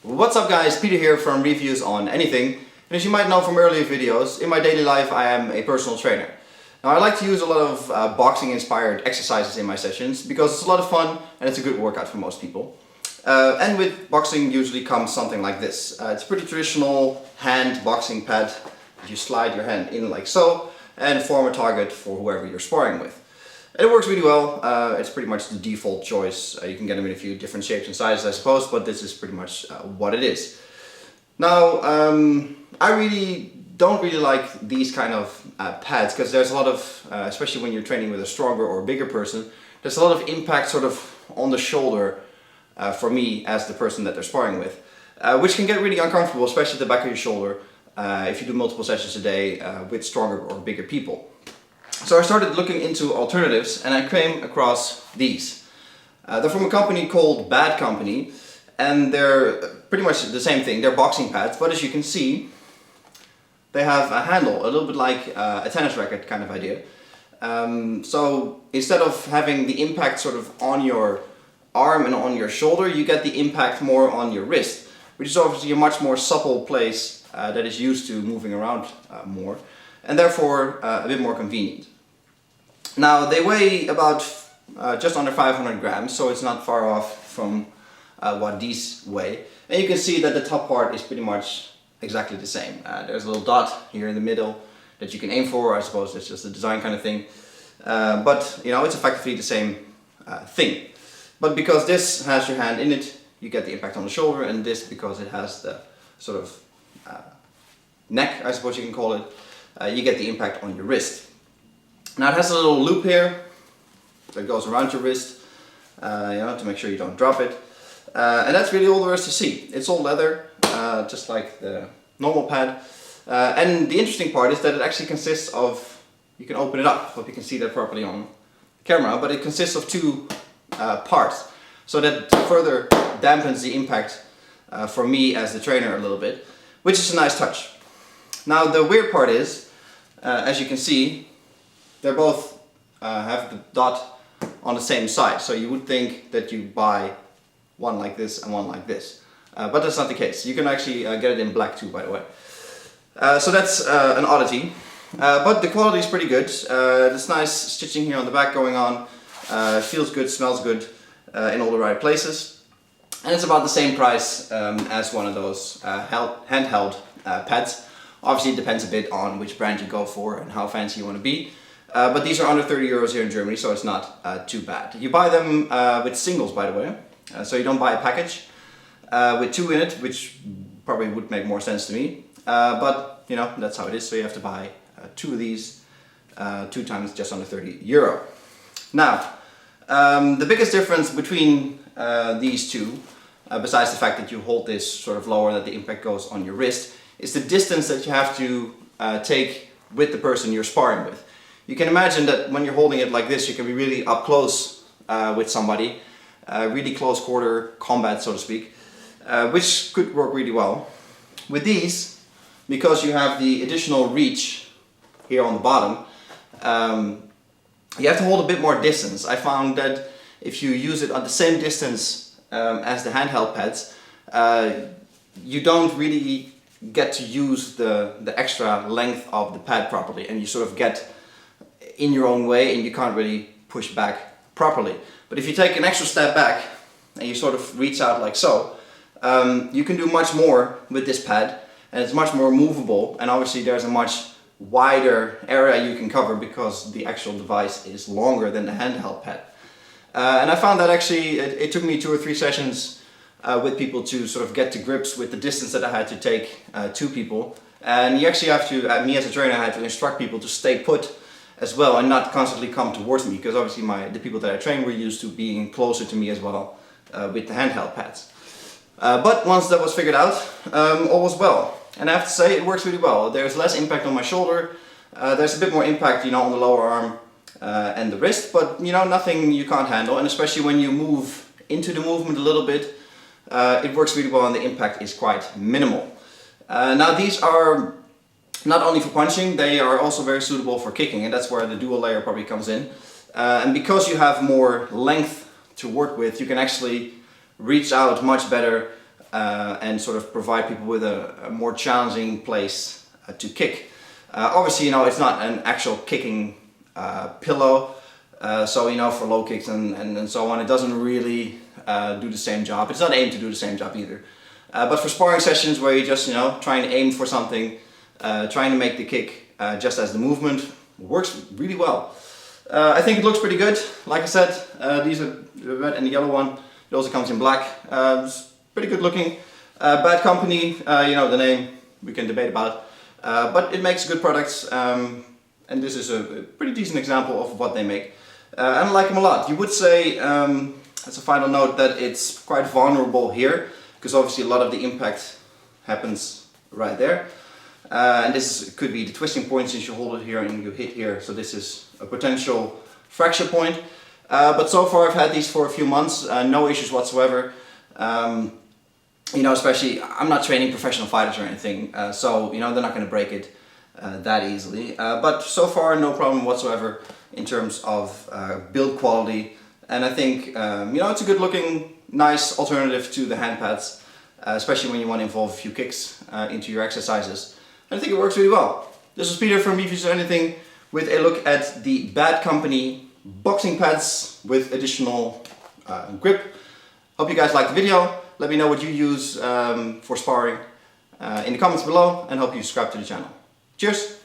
What's up guys, Peter here from Reviews on Anything. And as you might know from earlier videos, in my daily life I am a personal trainer. Now I like to use a lot of boxing inspired exercises in my sessions because it's a lot of fun and it's a good workout for most people. And with boxing usually comes something like this. It's a pretty traditional hand boxing pad. You slide your hand in like so and form a target for whoever you're sparring with. And it works really well. It's pretty much the default choice. You can get them in a few different shapes and sizes, I suppose, but this is pretty much what it is. Now, I don't really like these kind of pads because there's a lot of, especially when you're training with a stronger or bigger person, there's a lot of impact sort of on the shoulder for me as the person that they're sparring with, which can get really uncomfortable, especially at the back of your shoulder if you do multiple sessions a day with stronger or bigger people. So I started looking into alternatives and I came across these. They're from a company called BADCOMPANY and they're pretty much the same thing. They're boxing pads, but as you can see, they have a handle, a little bit like a tennis racket kind of idea. So instead of having the impact sort of on your arm and on your shoulder, you get the impact more on your wrist, which is obviously a much more supple place that is used to moving around more, and therefore a bit more convenient. Now they weigh about just under 500 grams, so it's not far off from what these weigh. And you can see that the top part is pretty much exactly the same. There's a little dot here in the middle that you can aim for. I suppose that's just a design kind of thing. But you know, it's effectively the same thing. But because this has your hand in it, you get the impact on the shoulder, and this because it has the sort of neck, I suppose you can call it, you get the impact on your wrist. Now it has a little loop here that goes around your wrist, you know, to make sure you don't drop it. And that's really all there is to see. It's all leather, just like the normal pad. And the interesting part is that it actually consists of, you can open it up, hope you can see that properly on camera, but it consists of two parts. So that further dampens the impact for me as the trainer a little bit, which is a nice touch. Now the weird part is, as you can see, they both have the dot on the same side. So you would think that you buy one like this and one like this. But that's not the case. You can actually get it in black too, by the way. So that's an oddity. But the quality is pretty good. There's nice stitching here on the back going on. Feels good, smells good in all the right places. And it's about the same price as one of those handheld pads. Obviously it depends a bit on which brand you go for and how fancy you want to be. But these are under 30 euros here in Germany, so it's not too bad. You buy them with singles, by the way, so you don't buy a package with two in it, which probably would make more sense to me. But you know, that's how it is, so you have to buy two of these, 2 times just under 30 euro. Now, the biggest difference between these two, besides the fact that you hold this sort of lower, that the impact goes on your wrist, is the distance that you have to take with the person you're sparring with. You can imagine that when you're holding it like this, you can be really up close with somebody, really close quarter combat, so to speak, which could work really well. With these, because you have the additional reach here on the bottom, you have to hold a bit more distance. I found that if you use it at the same distance as the handheld pads, you don't really get to use the extra length of the pad properly, and you sort of get in your own way and you can't really push back properly. But if you take an extra step back and you sort of reach out like so, you can do much more with this pad, and it's much more movable, and obviously there's a much wider area you can cover because the actual device is longer than the handheld pad. And I found that actually it took me 2 or 3 sessions with people to sort of get to grips with the distance that I had to take to people. And you actually have to, me as a trainer, I had to instruct people to stay put as well and not constantly come towards me, because obviously the people that I train were used to being closer to me as well with the handheld pads. But once that was figured out, all was well. And I have to say, it works really well. There's less impact on my shoulder, there's a bit more impact, you know, on the lower arm and the wrist, but you know, nothing you can't handle. And especially when you move into the movement a little bit, it works really well and the impact is quite minimal. Now these are not only for punching, they are also very suitable for kicking, and that's where the dual layer probably comes in. And because you have more length to work with, you can actually reach out much better and sort of provide people with a more challenging place to kick. Obviously, you know, it's not an actual kicking pillow, so you know, for low kicks and so on, it doesn't really do the same job. It's not aimed to do the same job either. But for sparring sessions where you're just, you know, trying to aim for something, trying to make the kick just as the movement, works really well. I think it looks pretty good. Like I said, these are the red and the yellow one. It also comes in black. It's pretty good looking. Bad Company, you know the name, we can debate about. But it makes good products, and this is a pretty decent example of what they make. And I like them a lot. You would say, as a final note, that it's quite vulnerable here, because obviously a lot of the impact happens right there. And this could be the twisting point, since you hold it here and you hit here, so this is a potential fracture point. But so far I've had these for a few months, no issues whatsoever. You know, especially, I'm not training professional fighters or anything, so you know, they're not going to break it that easily. But so far no problem whatsoever in terms of build quality, and I think you know, it's a good looking, nice alternative to the hand pads, especially when you want to involve a few kicks into your exercises. And I think it works really well. This was Peter from Reviews or Anything with a look at the Bad Company boxing pads with additional grip. Hope you guys liked the video. Let me know what you use for sparring in the comments below, and hope you subscribe to the channel. Cheers!